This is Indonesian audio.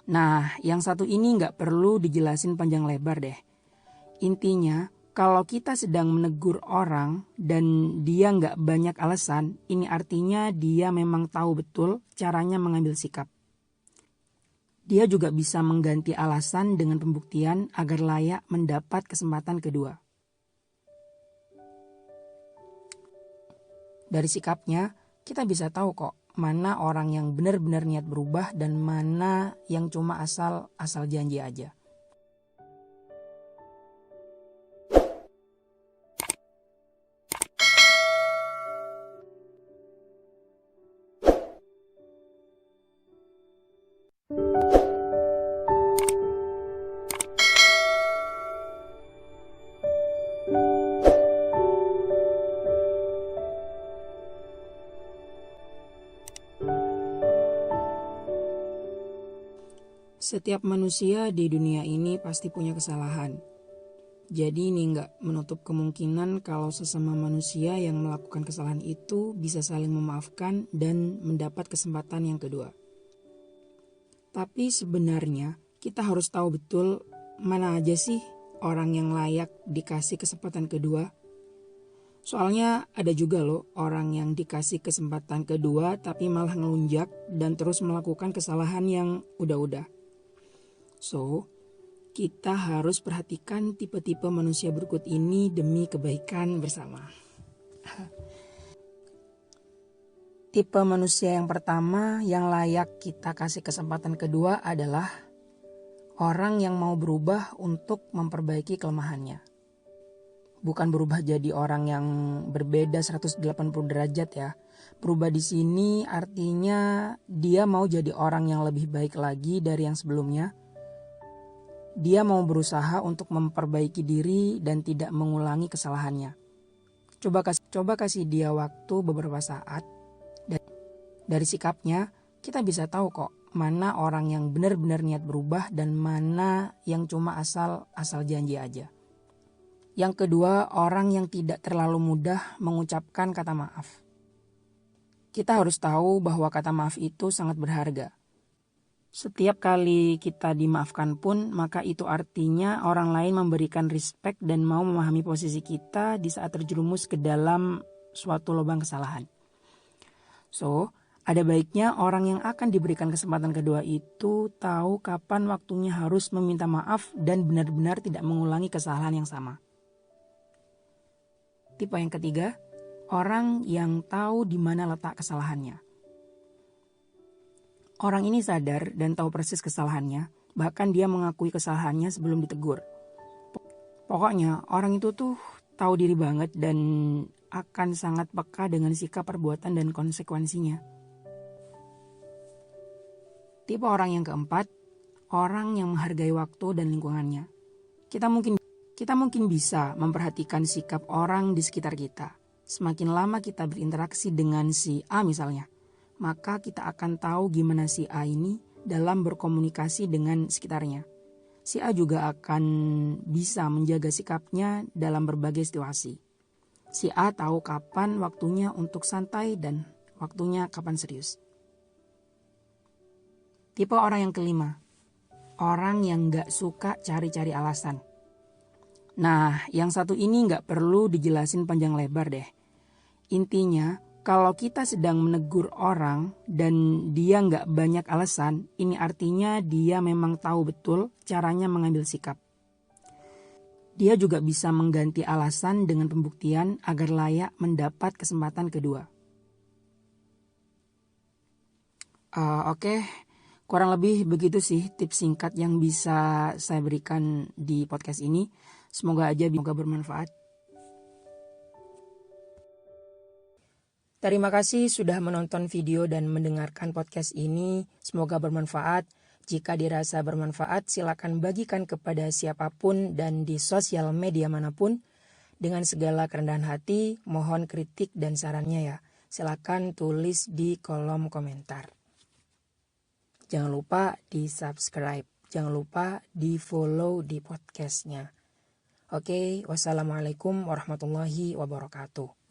Nah, yang satu ini nggak perlu dijelasin panjang lebar deh. Intinya, kalau kita sedang menegur orang dan dia nggak banyak alasan, ini artinya dia memang tahu betul caranya mengambil sikap. Dia juga bisa mengganti alasan dengan pembuktian agar layak mendapat kesempatan kedua. Dari sikapnya, kita bisa tahu kok mana orang yang benar-benar niat berubah dan mana yang cuma asal janji aja. Setiap manusia di dunia ini pasti punya kesalahan. Jadi ini nggak menutup kemungkinan kalau sesama manusia yang melakukan kesalahan itu bisa saling memaafkan dan mendapat kesempatan yang kedua. Tapi sebenarnya kita harus tahu betul mana aja sih orang yang layak dikasih kesempatan kedua. Soalnya ada juga loh orang yang dikasih kesempatan kedua tapi malah ngelunjak dan terus melakukan kesalahan yang udah-udah. So, kita harus perhatikan tipe-tipe manusia berikut ini demi kebaikan bersama. Tipe manusia yang pertama yang layak kita kasih kesempatan kedua adalah orang yang mau berubah untuk memperbaiki kelemahannya. Bukan berubah jadi orang yang berbeda 180 derajat ya. Berubah di sini artinya dia mau jadi orang yang lebih baik lagi dari yang sebelumnya. Dia mau berusaha untuk memperbaiki diri dan tidak mengulangi kesalahannya. Coba kasih dia waktu beberapa saat. Dari sikapnya, kita bisa tahu kok mana orang yang benar-benar niat berubah dan mana yang cuma asal janji aja. Yang kedua, orang yang tidak terlalu mudah mengucapkan kata maaf. Kita harus tahu bahwa kata maaf itu sangat berharga. Setiap kali kita dimaafkan pun, maka itu artinya orang lain memberikan respect dan mau memahami posisi kita di saat terjerumus ke dalam suatu lubang kesalahan. So, ada baiknya orang yang akan diberikan kesempatan kedua itu tahu kapan waktunya harus meminta maaf dan benar-benar tidak mengulangi kesalahan yang sama. Tipe yang ketiga, orang yang tahu di mana letak kesalahannya. Orang ini sadar dan tahu persis kesalahannya, bahkan dia mengakui kesalahannya sebelum ditegur. Pokoknya orang itu tuh tahu diri banget dan akan sangat peka dengan sikap perbuatan dan konsekuensinya. Tipe orang yang keempat, orang yang menghargai waktu dan lingkungannya. Kita mungkin bisa memperhatikan sikap orang di sekitar kita. Semakin lama kita berinteraksi dengan si A misalnya, maka kita akan tahu gimana si A ini dalam berkomunikasi dengan sekitarnya. Si A juga akan bisa menjaga sikapnya dalam berbagai situasi. Si A tahu kapan waktunya untuk santai dan waktunya kapan serius. Tipe orang yang kelima, orang yang gak suka cari-cari alasan. Nah, yang satu ini gak perlu dijelasin panjang lebar deh. Intinya, kalau kita sedang menegur orang dan dia nggak banyak alasan, ini artinya dia memang tahu betul caranya mengambil sikap. Dia juga bisa mengganti alasan dengan pembuktian agar layak mendapat kesempatan kedua. Oke, kurang lebih begitu sih tips singkat yang bisa saya berikan di podcast ini. Semoga bermanfaat. Terima kasih sudah menonton video dan mendengarkan podcast ini. Semoga bermanfaat. Jika dirasa bermanfaat, silakan bagikan kepada siapapun dan di sosial media manapun. Dengan segala kerendahan hati, mohon kritik dan sarannya ya. Silakan tulis di kolom komentar. Jangan lupa di subscribe. Jangan lupa di follow di podcastnya. Oke, wassalamualaikum warahmatullahi wabarakatuh.